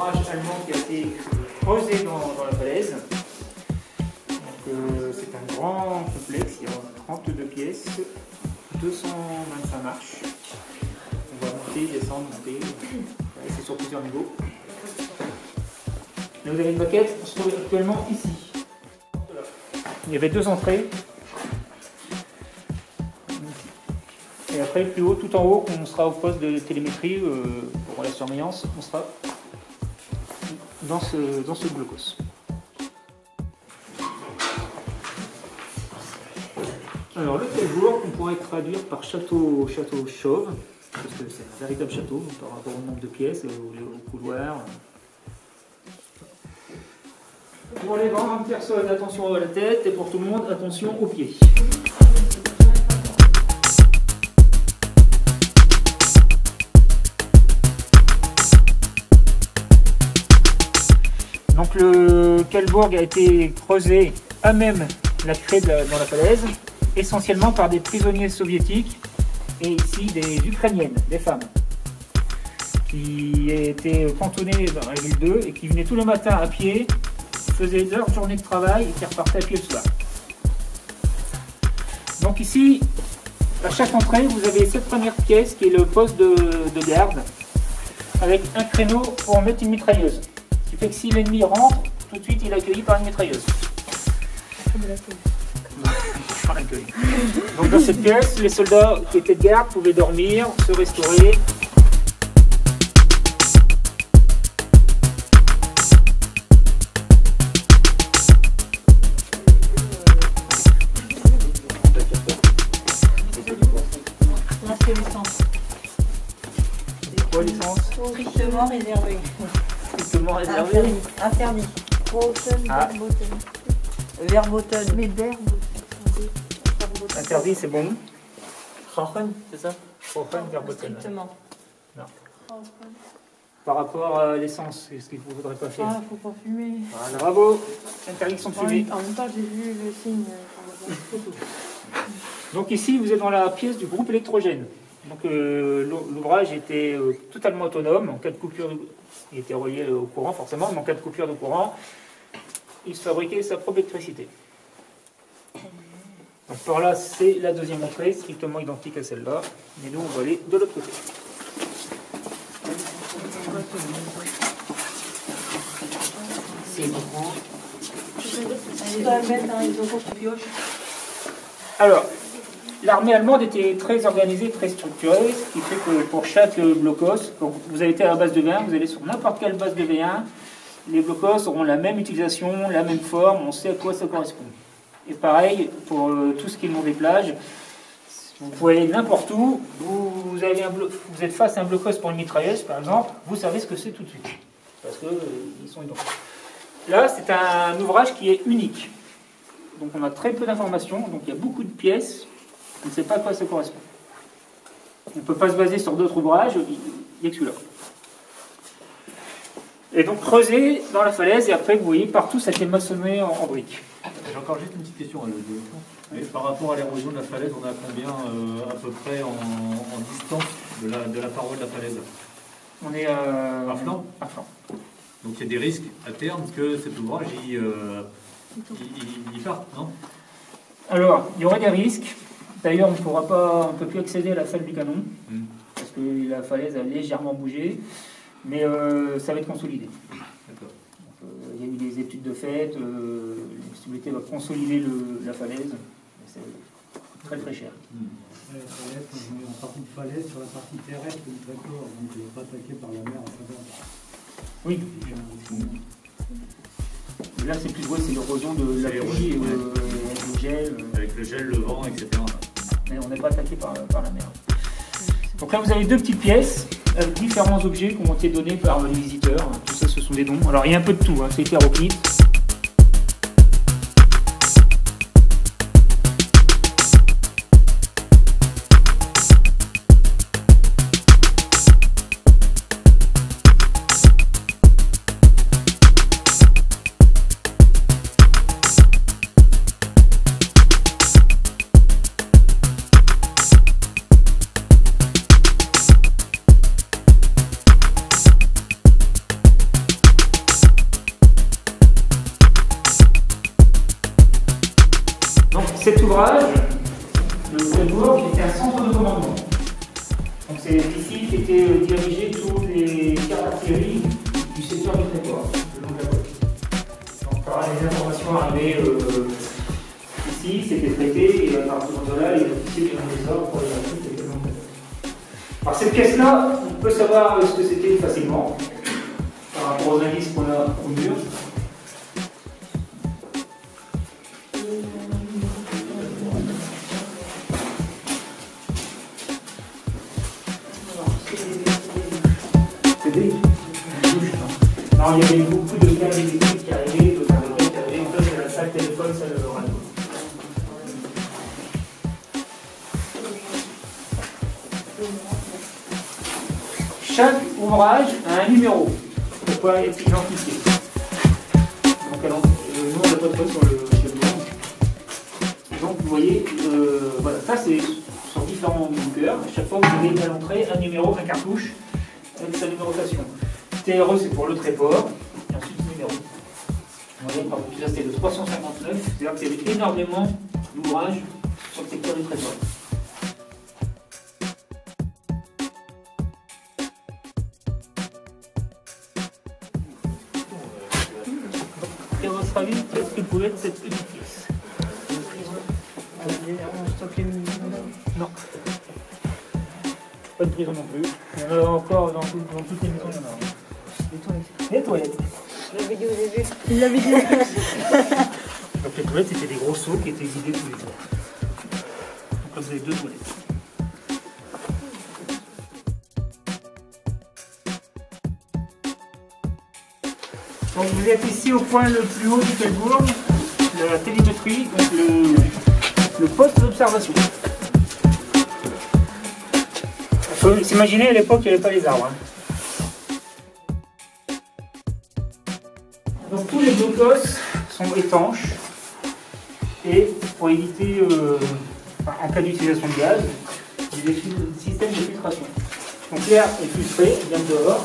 ouvrage allemand qui a été creusé dans la falaise. C'est un grand complexe, il y a 32 pièces, 225 marches. On va monter, descendre, monter. C'est sur plusieurs niveaux. Là, vous avez une maquette, on se trouve actuellement ici. Il y avait 2 entrées. Et après, plus haut, tout en haut, on sera au poste de télémétrie pour la surveillance, on sera dans ce blocos. Alors, le Quellbourg, on pourrait traduire par château chauve, parce que c'est un véritable château par rapport au nombre de pièces, au couloir. Pour les grandes personnes, attention à la tête, et pour tout le monde, attention aux pieds. Donc le Quellbourg a été creusé à même la craie dans la falaise, essentiellement par des prisonniers soviétiques et ici des Ukrainiennes, des femmes, qui étaient cantonnées dans la ville 2 et qui venaient tous les matins à pied, faisaient leur journée de travail et qui repartaient à pied le soir. Donc ici, à chaque entrée, vous avez cette première pièce qui est le poste de garde, avec un créneau pour mettre une mitrailleuse. Ce qui fait que si l'ennemi rentre, tout de suite il est accueilli par une mitrailleuse. Donc dans cette pièce, les soldats qui étaient de garde pouvaient dormir, se restaurer. Quoi l'essence? Strictement réservé. Strictement réservé. Interdit. Verboten. Mais interdit, c'est bon. Rauchen, c'est ça? Rauchen, verboten. Strictement. Non. Par rapport à l'essence, qu'est-ce qu'il ne faudrait pas faire? Ah, faut pas fumer. Voilà, bravo. Interdiction de fumer. En même temps, j'ai vu le signe. Donc ici, vous êtes dans la pièce du groupe électrogène. Donc l'ouvrage était totalement autonome. En cas de coupure, il était relié au courant forcément, mais en cas de coupure de courant, il se fabriquait sa propre électricité. Donc par là, c'est la deuxième entrée, strictement identique à celle-là. Mais nous, on va aller de l'autre côté. C'est grand. Alors, l'armée allemande était très organisée, très structurée, ce qui fait que pour chaque blocos, quand vous avez été à la base de V1, vous allez sur n'importe quelle base de V1, les blocos auront la même utilisation, la même forme, on sait à quoi ça correspond. Et pareil, pour tout ce qui est le long des plages, vous pouvez aller n'importe où, vous êtes face à un blocos pour une mitrailleuse, par exemple, vous savez ce que c'est tout de suite, parce qu'ils sont identiques. Là, c'est un ouvrage qui est unique. Donc on a très peu d'informations, donc il y a beaucoup de pièces, on ne sait pas à quoi ça correspond. On ne peut pas se baser sur d'autres ouvrages, il n'y a que celui-là. Et donc creuser dans la falaise, et après vous voyez partout ça a été maçonné en briques. J'ai encore juste une petite question. Par rapport à l'érosion de la falaise, on est à combien à peu près en distance de la paroi de la falaise? On est à flanc. À flanc. Donc il y a des risques à terme que cet ouvrage il parte, non? Alors, il y aurait des risques. D'ailleurs, on ne peut plus accéder à la salle du canon, parce que la falaise a légèrement bougé, mais ça va être consolidé. D'accord. Il y a eu des études de fait, l'université va consolider la falaise, c'est très très cher. La falaise, quand on est en partie de falaise, sur la partie terrestre, on est d'accord, donc il n'est pas attaqué par la mer en faveur. Oui. Là, c'est plus c'est l'érosion de la pluie, avec le gel. Avec le gel, le vent, etc. Mais on n'est pas attaqué par la mer. Donc là, vous avez deux petites pièces avec différents objets qui ont été donnés par les visiteurs. Tout ça, ce sont des dons. Alors, il y a un peu de tout, c'est hétéroclite. cet ouvrage, le Freiburg, était un centre de commandement. Donc c'est ici qu'étaient dirigées toutes les cartes d'artillerie du secteur du Tréport, le long de la côte. Donc par les informations arrivées ici, c'était traité, et à partir de là, les officiers qui ont des ordres pour les articles étaient dans le Tréport. Alors cette pièce-là, on peut savoir ce que c'était facilement, par rapport aux indices qu'on a au mur. Non, il y avait beaucoup de câbles électriques qui arrivaient, de qui arrivaient, en fait, c'est la salle téléphone, ça le radio. Chaque ouvrage a un numéro pour pouvoir être identifié. Donc, alors, nous, on n'a pas de fois sur le blanc. Donc, vous voyez, voilà, ça c'est sur différents bunkers. À chaque fois, vous avez à l'entrée un numéro, un cartouche avec sa numérotation. TRE, c'est pour le Tréport, et ensuite le numéro. Vous voyez, par exemple, là c'était le 359, c'est-à-dire qu'il y avait énormément d'ouvrages sur le secteur du Tréport. Et à votre avis, qu'est-ce que pouvait être cette petite pièce? Non. Pas de prison non plus. Il y en a encore dans toutes les maisons, il y en a. Les toilettes. L'avait dit au début. Il l'avait dit au début. Donc les toilettes, c'était des gros seaux qui étaient vidés tous les jours. Donc là, vous avez 2 toilettes. Donc vous êtes ici au point le plus haut du Freiburg, de la télémétrie, donc le poste d'observation. Il faut s'imaginer, à l'époque, il n'y avait pas les arbres. Donc tous les blocos sont étanches et pour éviter, en cas d'utilisation de gaz, des systèmes de filtration. Donc l'air est filtré, vient dehors,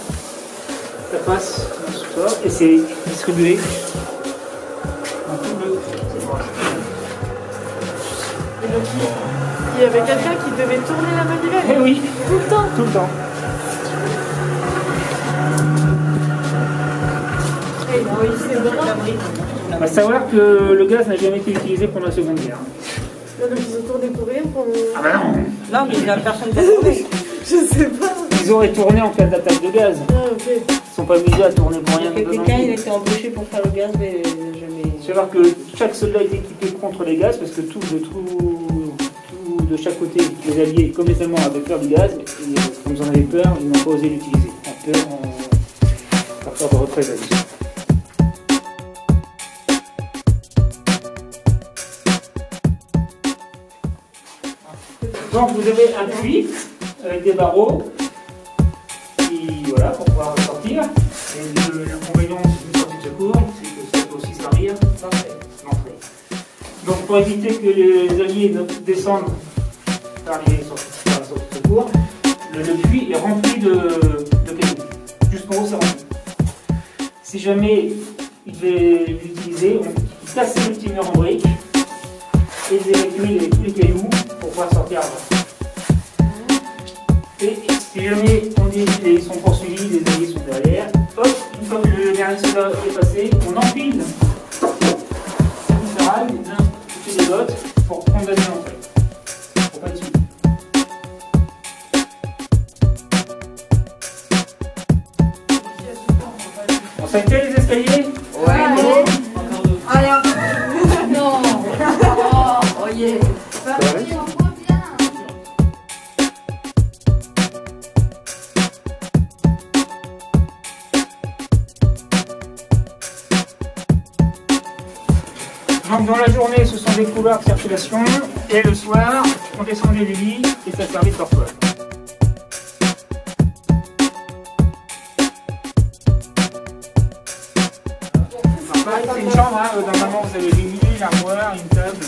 ça passe dans le sous-sol et c'est distribué dans tout le ouvrage. Et donc, il y avait quelqu'un qui devait tourner la manivelle. Eh oui, Tout le temps. tout le temps. On va savoir que le gaz n'a jamais été utilisé pendant la Seconde Guerre. Là, donc ils ont tourné pour rien pour le... Ah bah non. Non, mais il n'y a personne qui a tourné. Je sais pas. Ils auraient tourné en cas d'attaque de gaz. Ah, ok. Ils ne sont pas obligés à tourner pour rien. Quelqu'un, il a été embauché pour faire le gaz, mais jamais... Il faut savoir que chaque soldat est équipé contre les gaz, parce que de chaque côté, les Alliés comme les Allemands avaient peur du gaz, et comme ils en avaient peur, ils n'ont pas osé l'utiliser. Par peur de représailles. Donc vous avez un puits avec des barreaux, voilà, pour pouvoir sortir. Et l'inconvénient d'une sortie de secours, c'est que ça peut aussi servir l'entrée. Donc pour éviter que les Alliés descendent par la sortie de secours, le puits est rempli de cailloux. Jusqu'en haut, c'est rempli. Si jamais il devait l'utiliser, on cassait le petit mur en briques et ils évacuaient tous les cailloux pour pouvoir sortir avant. Et si jamais ils sont poursuivis, les alliés sont derrière, hop, une fois que le dernier soldat est passé, on empile la mitraille d'un côté des autres pour condamner l'entrée. Pour pas être suivi. Bon, ça a été les escaliers? Ouais. Allez, non. Oh, yeah. Donc dans la journée, ce sont des couloirs de circulation, et le soir, on descendait du lit et ça servait de porte-voix. C'est une chambre, hein. Normalement vous avez des lits, l'armoire, une table.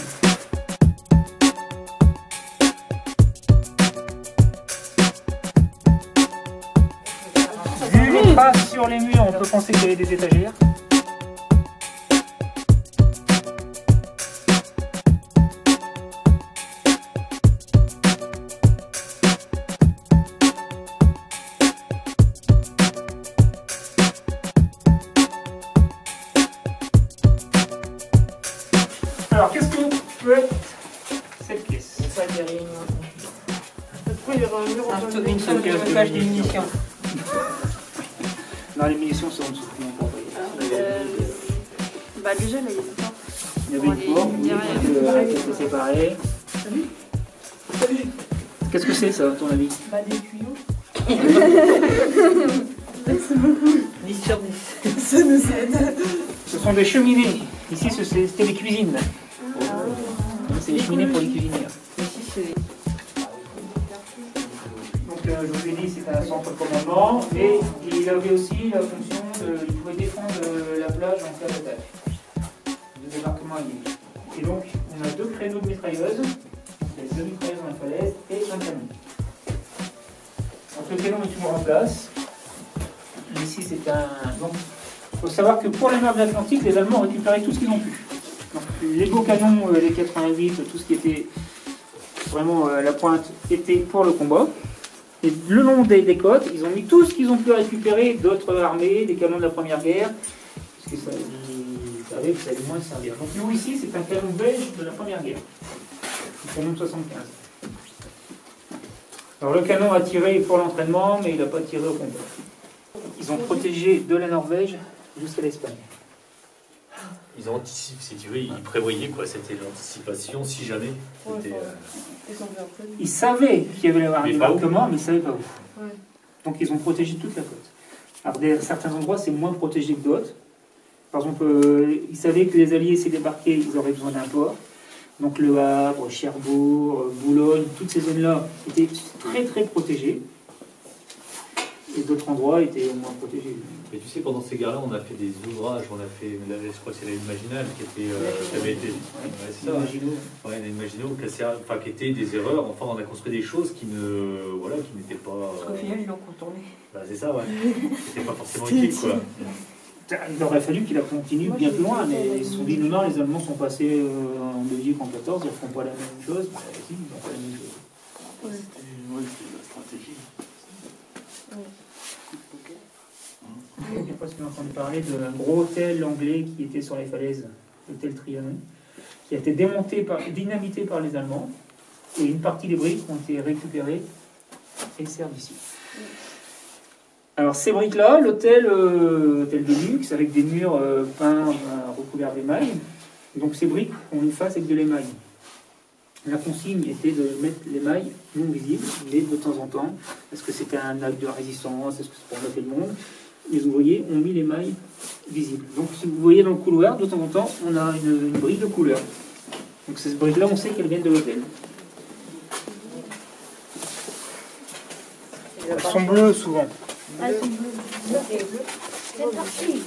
Vu les traces sur les murs, on peut penser qu'il y avait des étagères. stockage des munitions. Non, les munitions sont en dessous. Bah déjà là il y a pas. Il y avait une porte, oui, qui était séparée. Qu'est-ce que c'est ça, à ton avis? Bah des tuyaux. 10 sur 10. Ça nous aide. Ce sont des cheminées. Ici, c'était les cuisines. C'est les cheminées pour les cuisinières. Ici, c'est... Donc, je vous ai dit, c'est un centre de commandement. Et il avait aussi la fonction il pouvait défendre la plage en cas d'attaque. De débarquement allié. Et donc, on a deux créneaux de mitrailleuses. Il y a deux mitrailleuses dans la falaise et un canon. Donc, le canon est toujours en place. Ici, c'est un... Donc, il faut savoir que pour les mers de l'Atlantique, les Allemands ont récupéré tout ce qu'ils ont pu. Donc, les beaux canons, les 88, tout ce qui était vraiment à la pointe, était pour le combat. Et le long des côtes, ils ont mis tout ce qu'ils ont pu récupérer d'autres armées, des canons de la Première Guerre, parce que ça, ils savaient que ça allait moins servir. Donc nous ici, c'est un canon belge de la Première Guerre, le canon de 75. Alors le canon a tiré pour l'entraînement, mais il n'a pas tiré au combat. Ils ont protégé de la Norvège jusqu'à l'Espagne. Ils ont anticipé, si tu veux, ils prévoyaient quoi, c'était l'anticipation si jamais. C'était, Ils savaient qu'il y avait un Mais débarquement, mais ils ne savaient pas où. Ouais. Donc ils ont protégé toute la côte. Alors certains endroits, c'est moins protégé que d'autres. Par exemple, ils savaient que les Alliés s'y débarquaient, ils auraient besoin d'un port. Donc Le Havre, Cherbourg, Boulogne, toutes ces zones-là étaient très très protégées. Et d'autres endroits étaient moins protégés. Mais tu sais, pendant ces guerres-là, on a fait des ouvrages, on a fait, je crois que c'est la Imaginale qui avait été. Ouais, c'est ça. Imaginons. Ouais, la Imaginale, qui étaient des erreurs. Enfin, on a construit des choses qui n'étaient pas. Parce qu'au final, ils l'ont contourné. Bah, c'est ça, ouais. C'était pas forcément utile, quoi. Il aurait fallu qu'il a continué bien plus loin, mais ils se sont dit non, les Allemands sont passés en Belgique en 14, ils ne feront pas la même chose. Bah, si, ils n'ont pas la même chose. Ouais, c'était la stratégie. Je ne sais pas si vous avez entendu parler d'un gros hôtel anglais qui était sur les falaises, l'hôtel Trianon, qui a été dynamité par les Allemands, et une partie des briques ont été récupérées et servent ici. Alors ces briques-là, l'hôtel hôtel de luxe, avec des murs peints recouverts d'émail, donc ces briques, on les fasse avec de l'émail. La consigne était de mettre l'émail non visible, mais de temps en temps, parce que c'était un acte de résistance, est-ce que c'est pour noter le monde, les ouvriers ont mis l'émail visible. Donc si vous voyez dans le couloir, de temps en temps, on a une brique de couleur. Donc ces briques-là, on sait qu'elles viennent de l'hôtel. Elles sont bleues souvent. Elles sont bleues. C'est parti.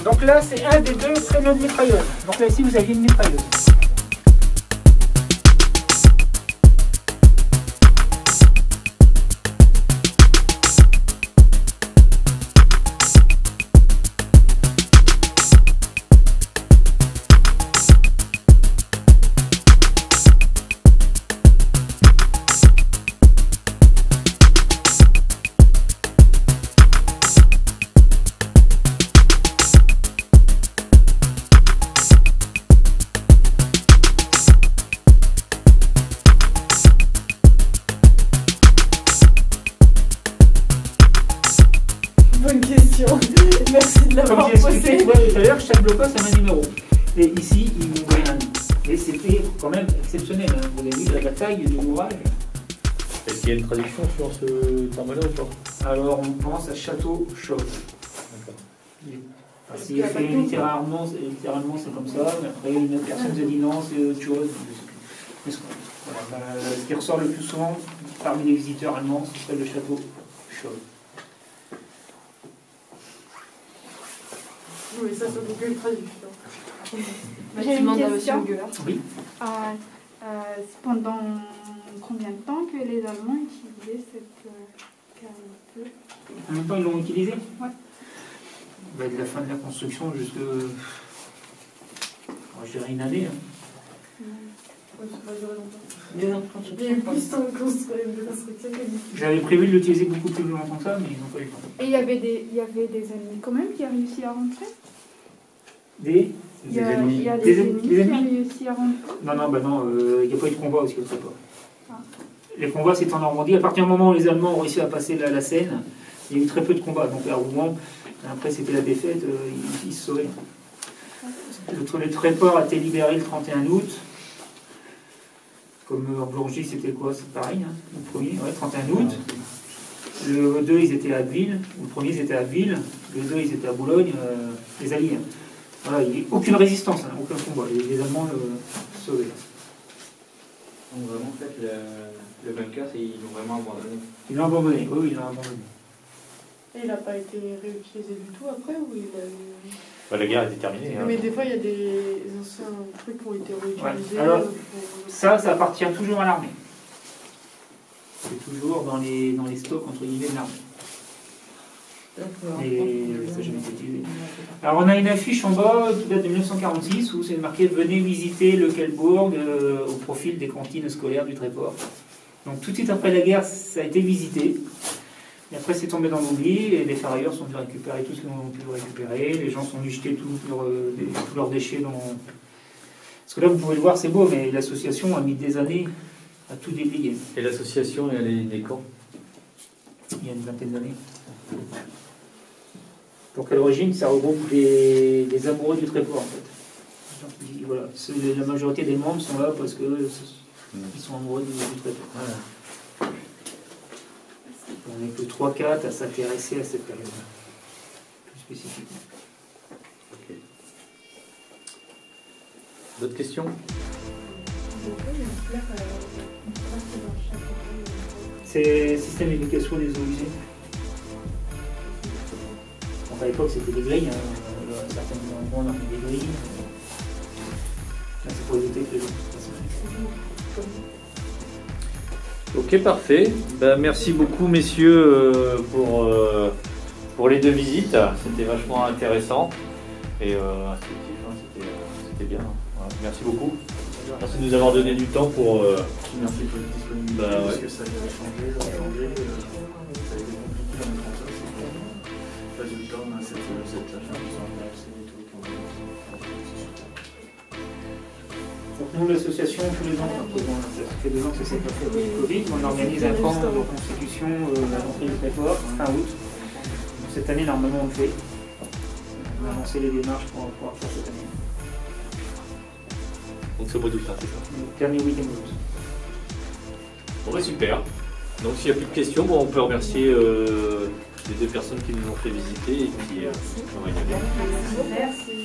Donc là, c'est un des deux créneaux de mitrailleuse. Donc là, ici, vous aviez une mitrailleuse. Bonne question. Merci de Comme l'avoir j'ai expliqué posée. tout à l'heure, chaque blocos a un numéro. Et ici, ils m'ont donné un nom. Et c'était quand même exceptionnel. Hein. Vous avez vu la bataille du l'ouvrage. Est-ce qu'il y a une traduction sur ce terme-là ou pas? Alors, on pense à Château Chauve. C'est fait littéralement, c'est comme ça. Mais après, une autre personne se dit non, c'est autre chose. Mais ce qui ressort le plus souvent parmi les visiteurs allemands, c'est le Château Chauve. Oui, ça sur Google Traduction. J'ai une question. Oui. Pendant combien de temps que les Allemands utilisaient cette caractère? En même temps, ils l'ont utilisé. Ouais. De la fin de la construction jusqu'à, je dirais, une année. Hein. Ouais, ça va durer longtemps. Deux ans de Il y a eu construction. plus de construction que d'histoire. J'avais prévu de l'utiliser beaucoup plus longtemps que ça, mais ils n'ont pas eu le temps. Et il y avait des ennemis quand même qui a réussi à rentrer. Des Il y a ennemis. des Des ennemis qui ennemis a réussi à rentrer. Non, non, bah non, il n'y a pas eu de combat aussi au tréport. Ah. Les combats, c'était en Normandie. À partir du moment où les Allemands ont réussi à passer la Seine, il y a eu très peu de combats. Donc à Rouen, après c'était la défaite, ils se sauvaient. Le tréport a été libéré le 31 août. Comme Bourgie, c'était quoi? C'est pareil, hein, le premier, ouais, 31 août. Le 2, ils étaient à Abbeville. Le premier, ils étaient à Abbeville. Le 2, ils étaient à Boulogne, les Alliés. Voilà, il n'y a eu aucune résistance, hein, aucun combat. Les Allemands sauvaient. Donc vraiment, en fait, le bunker, ils l'ont vraiment abandonné. Ils l'ont abandonné, oui, ils l'ont abandonné. Et il n'a pas été réutilisé du tout après ou il a eu... Bah, la guerre était terminée. Hein. Mais des fois, il y a des anciens trucs qui ont été réutilisés. Ouais. Alors, pour... Ça appartient toujours à l'armée. C'est toujours dans les stocks, entre guillemets, de l'armée. Et ça n'a jamais été utilisé. Alors, on a une affiche en bas qui date de 1946 où c'est marqué « Venez visiter le Quellebourg au profil des cantines scolaires du Tréport ». Donc, tout de suite après la guerre, ça a été visité. Et après, c'est tombé dans l'oubli et les ferrailleurs sont venus récupérer tout ce qu'ils ont pu récupérer. Les gens sont venus jeter tous leurs déchets dans... Parce que là, vous pouvez le voir, c'est beau, mais l'association a mis des années à tout déblayer. Et l'association, elle est née quand? Il y a une vingtaine d'années. Donc à l'origine, ça regroupe des amoureux du Tréport, en fait. Donc, voilà. La majorité des membres sont là parce qu'ils sont amoureux du Tréport. Voilà. On n'est que 3-4 à s'intéresser à cette période, plus spécifiquement. Okay. D'autres questions? C'est système d'éducation des eaux usées. Donc à l'époque, c'était des grilles. Hein. Certains endroits, on a mis des grilles. Là, c'est pour éviter que les gens se fassent mal. Ok, parfait. Ben, merci beaucoup, messieurs, pour les deux visites. C'était vachement intéressant et instructif. Hein. C'était bien. Voilà. Merci beaucoup. Merci de nous avoir donné du temps pour... Merci pour votre disponibilité, parce que ça a changé, ça a été compliqué à mettre en place. Résultat, on a cette affaire qui sont intéressés et tout. Donc nous, l'association, tous les ans, ça fait 2 ans que ça s'est passé avec le Covid, on organise un camp de reconstitution à l'entrée du Tréport, fin août. Cette année, normalement, on le fait. On a lancé les démarches pour pouvoir faire cette année. Donc c'est au mois d'août, c'est ça? Le dernier week-end d'août. Bon, bah, super. Donc s'il n'y a plus de questions, bon, on peut remercier les deux personnes qui nous ont fait visiter et puis on va y aller. Merci.